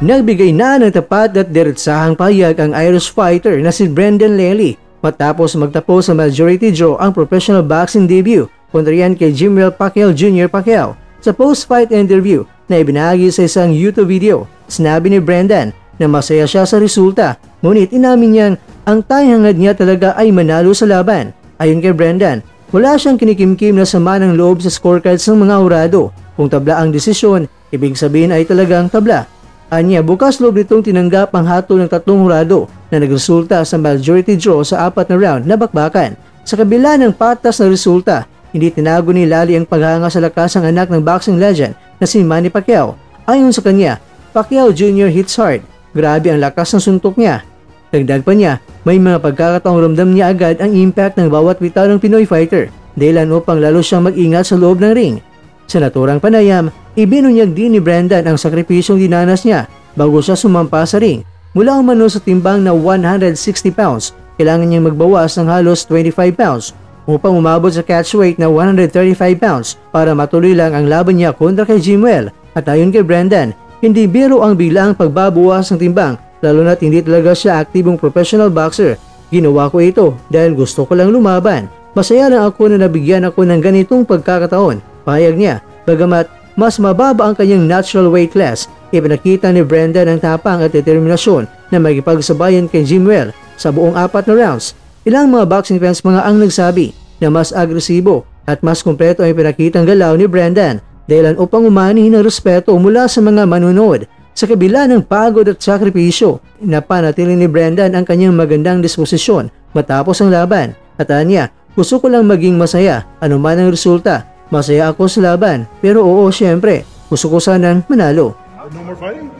Nagbigay na ng tapat at diretsahang pahayag ang Irish fighter na si Brendan Lely matapos magtapos sa majority draw ang professional boxing debut kontra yan kay Jimwell Pacquiao Jr. Pacquiao. Sa post-fight interview na ibinahagi sa isang YouTube video, sinabi ni Brendan na masaya siya sa resulta, ngunit inamin niyang ang tayhangad niya talaga ay manalo sa laban. Ayon kay Brendan, wala siyang kinikimkim na sama ng loob sa scorecards ng mga hurado. Kung tabla ang desisyon, ibig sabihin ay talagang tabla. Anya, bukas loob nitong tinanggap ang hatol ng 3 hurado na nagresulta sa majority draw sa 4 na round na bakbakan. Sa kabila ng patas na resulta, hindi tinago ni Lally ang paghanga sa lakas ng anak ng boxing legend na si Manny Pacquiao. Ayon sa kanya, Pacquiao Jr. hits hard. Grabe ang lakas ng suntok niya. Dagdag pa niya, may mga pagkakataong ramdam niya agad ang impact ng bawat bitaw ng Pinoy fighter, dahilan upang lalo siyang mag-ingat sa loob ng ring. Sa naturang panayam, ibinunyag din ni Brendan ang sakripisyong dinanas niya bago siya sumampa sa ring. Mula umano sa timbang na 160 pounds, kailangan niyang magbawas ng halos 25 pounds upang umabot sa catch weight na 135 pounds para matuloy lang ang laban niya kontra kay Jimwell. At ayon kay Brendan, hindi biro ang biglaang pagbabawas ng timbang, lalo na't hindi talaga siya aktibong professional boxer. Ginawa ko ito dahil gusto ko lang lumaban. Masaya lang ako na nabigyan ako ng ganitong pagkakataon. Pahayag niya, bagamat mas mababa ang kanyang natural weight class, ipinakita ni Brendan ang tapang at determinasyon na magipagsabayan kay Jimwell sa buong 4 na rounds. Ilang mga boxing fans mga ang nagsabi na mas agresibo at mas kumpleto ang ipinakitang galaw ni Brendan dahilan upang umani ng respeto mula sa mga manunood. Sa kabila ng pagod at sakripisyo, napanatili ni Brendan ang kanyang magandang disposisyon matapos ang laban. At anya, gusto ko lang maging masaya, anuman ang resulta. Masaya ako sa laban, pero oo, syempre, gusto ko sanang manalo. No more fighting?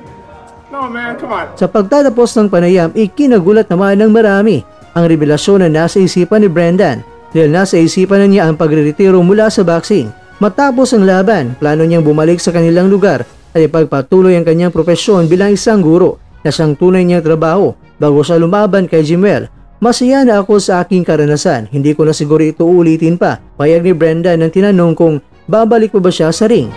No man, come on. Sa pagtatapos ng panayam, ikinagulat naman ng marami ang revelasyon na nasa isipan ni Brendan dahil nasa isipan na niya ang pagre-retiro mula sa boxing. Matapos ang laban, plano niyang bumalik sa kanilang lugar at ipagpatuloy ang kanyang propesyon bilang isang guro na siyang tunay niyang trabaho bago siya lumaban kay Jimwell. Masaya na ako sa aking karanasan, hindi ko na siguro ito ulitin pa. Payag ni Brendan nang tinanong kung babalik pa ba siya sa ring.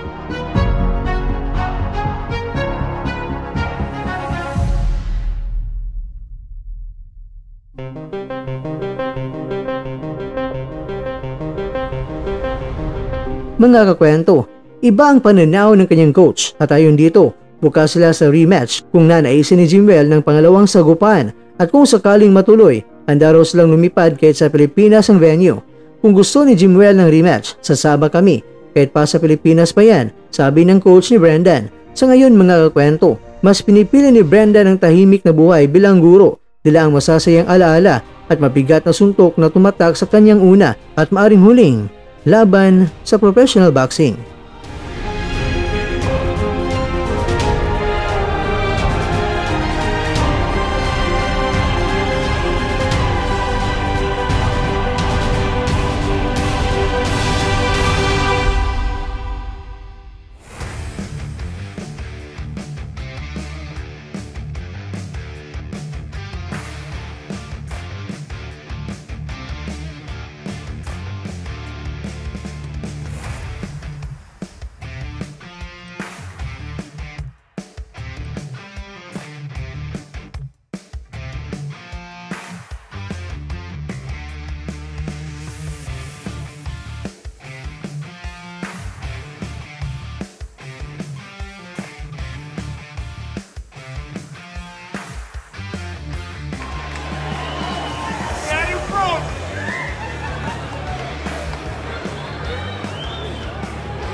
Mga kakwento, iba ang pananaw ng kanyang coach at ayon dito, bukas sila sa rematch kung nanaisin ni Jimwell ng pangalawang sagupaan. At kung sakaling matuloy, handa raw silang lumipad kahit sa Pilipinas ang venue. Kung gusto ni Jimwell ng rematch, sasama kami. Kahit pa sa Pilipinas pa yan, sabi ng coach ni Brendan. Sa ngayon mga kakwento, mas pinipili ni Brendan ang tahimik na buhay bilang guro. Dila ang masasayang alaala at mabigat na suntok na tumatak sa kanyang una at maaring huling laban sa professional boxing.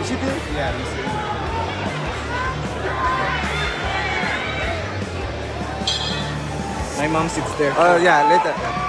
Is she there? Yeah, let me see. My mom sits there. Oh, yeah, later.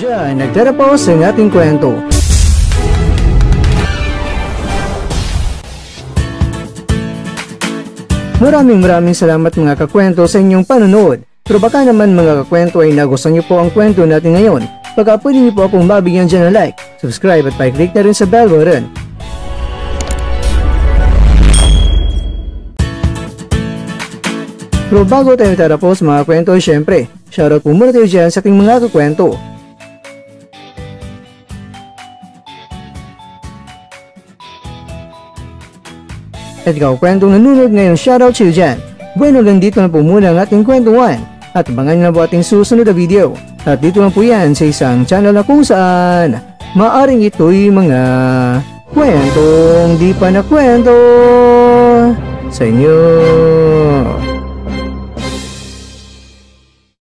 Diyan nagtatapos ang ating kwento. Maraming salamat mga kakwento sa inyong panonood. Pero baka naman mga kakwento ay nagustuhan niyo po ang kwento natin ngayon. Baka pwede niyo po akong mabigyan dyan ng like, subscribe at pa-click na rin sa bell button. Pero bago tayo tatapos mga kwento, syempre, shoutout po muna tayo dyan sa ating mga kakwento. At ikaw kwentong nanonood ngayon, shoutout sa iyo dyan. Bueno, lang dito na po muna ang ating kwentuhan. At abangan nyo na po ating susunod na video. At dito lang po yan sa isang channel na kung saan maaring ito'y mga kwentong di pa na kwento sa inyo.